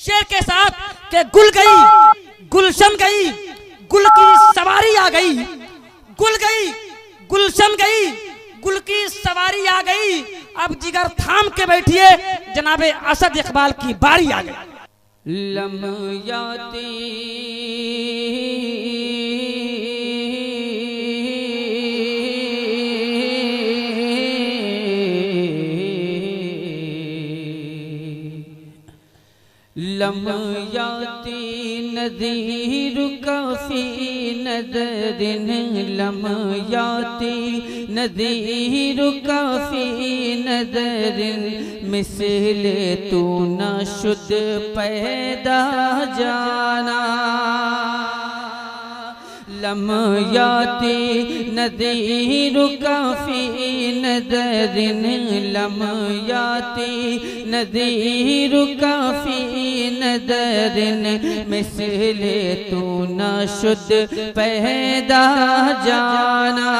शेर के साथ के गुल गई गुलशन गई, गुल की सवारी आ गई, गुल गई गुलशन गई, गुल की सवारी आ गई। अब जिगर थाम के बैठिए, जनाबे असद इकबाल की बारी आ गई। लम्याती लम्याती नज़ीर काफ़ी नज़रिन, लम्याती नज़ीर काफ़ी नज़रिन, मिसले तू न शुद्ध पैदा जाना। लम्याती नज़ीर काफ़ी नज़रिन, लम्याती नज़ीर काफ़ी नज़रिन, मिसले तू न शुद्ध पैदा जाना।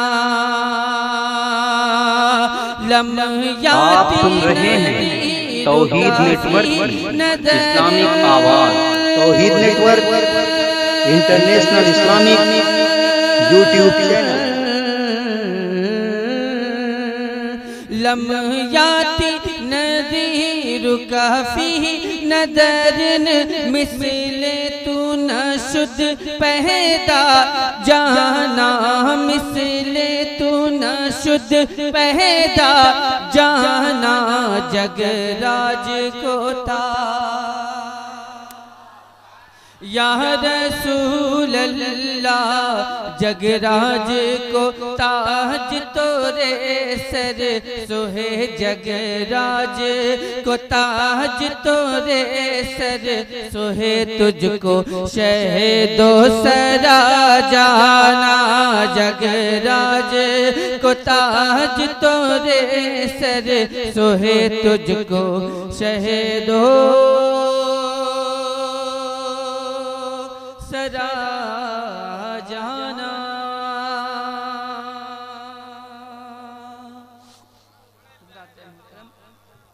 आप सुन रहे हैं तौहीद नेटवर्क इस्लामिक आवाज़, Tauheed network international Islamic YouTube channel. लम्याती नज़ीर काफ़ी नज़रिन, मिसले तू न शुद्ध पैदा जाना, मिसले तू न शुद्ध पैदा जाना। जगराज को या रसूल अल्लाह, जगराज को ताज तोरे सर सोहे, जगराज को ताज तोरे सर सोहे, तुझको शहदो सरा जाना। जगराज को ताज तोरे सर सोहे, तुझको शहदो सरा जाना।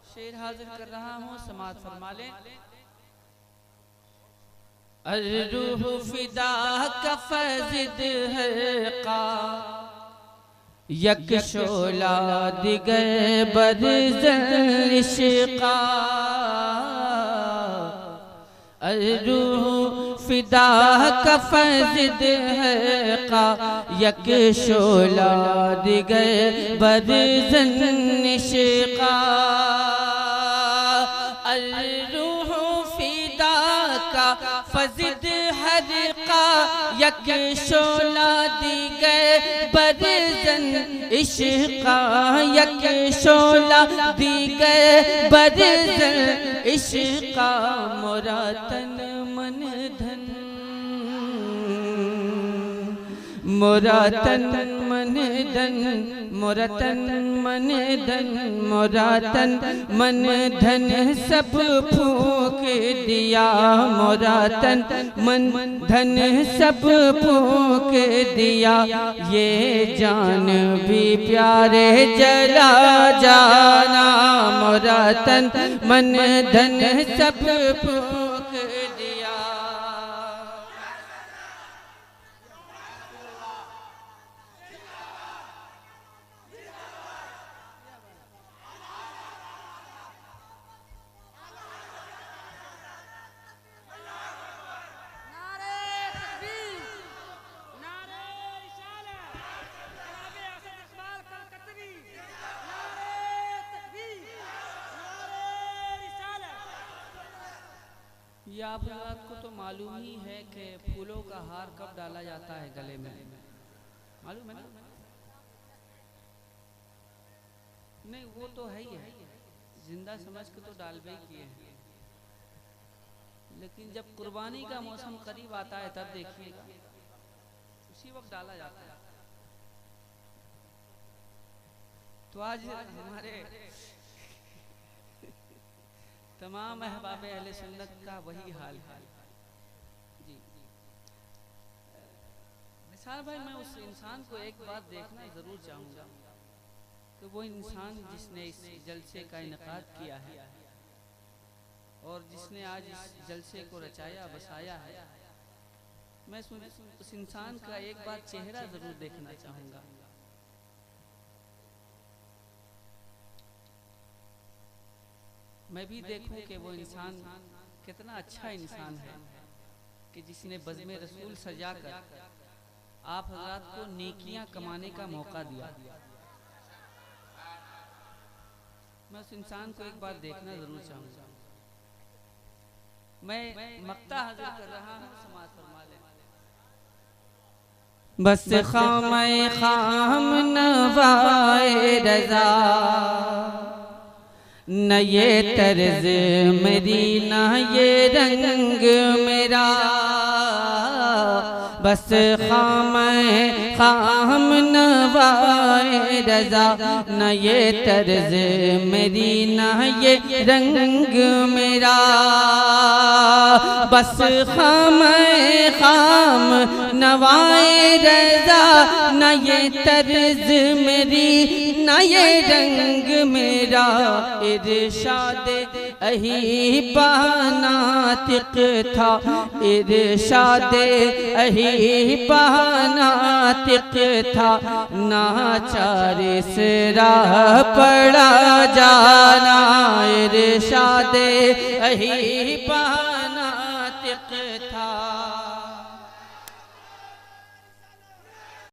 शेर हाजिर कर रहा हूँ, समाअत फरमा लें। अर्रूह फिदा का फज़िद हल्का, यक शोला दिगर बरज़ल इश्क़ा। अर्रूह फिदा का फज़िद हल्का, यक शोला दिगर बरज़ल इश्क़ा। अर्रूह फिदा का फज़िद हल्का, यक शोला दिगर बरज़ल इश्क़ा, यक शोला दिगर बरज़ल इश्क़ा। मोरा तन मन धन, मोरा तन मन धन, मोरा तन मन धन, मोरा तन मन धन सब फूंक दिया, मोरा तन मन धन सब फूंक दिया। ये जान भी प्यारे जला जाना, मोरा तन मन धन सब फूंक दिया। ये आप लोग को तो मालूम ही है कि फूलों का हार कब डाला जाता है गले में, मालूम है ना? नहीं वो तो है ही है, जिंदा समझ के तो डालबे ही किए हैं, लेकिन जब कुर्बानी का मौसम करीब आता है तब देखिएगा उसी वक्त डाला जाता है। तो आज हमारे तमाम अहबाबे अहले सुन्नत का वही हाल है जी। निसार भाई, मैं उस इंसान को एक बात देखना जरूर चाहूँगा कि वो इंसान जिसने इस जलसे का इनकाद किया है और जिसने आज इस जलसे को रचाया बसाया है, मैं उस इंसान का एक बार चेहरा जरूर देखना चाहूंगा। मैं भी देखूं कि वो इंसान कितना अच्छा इंसान है कि जिसने बज़्म रसूल सजाकर आप हज़रात को नेकियां कमाने का मौका दिया। मैं उस इंसान को एक बार देखना जरूर चाहूंगा। मैं मक्ता हाजिर कर रहा हूँ, समाज फरमा ले। बस खामे खाम नवाए रज़ा, न ये तर्ज मेरी न ये रंग मेरा। बस खामे खाम नवाए रज़ा, न ये तर्ज मेरी न ये रंग मेरा। बस खामे खाम नवाए रज़ा, न ये तर्ज मेरी न ये रंग मेरा। इरशाद अही नातिक था, इरशाद अही नातिक था। नाचार से राह पड़ा जाना, इरशाद अही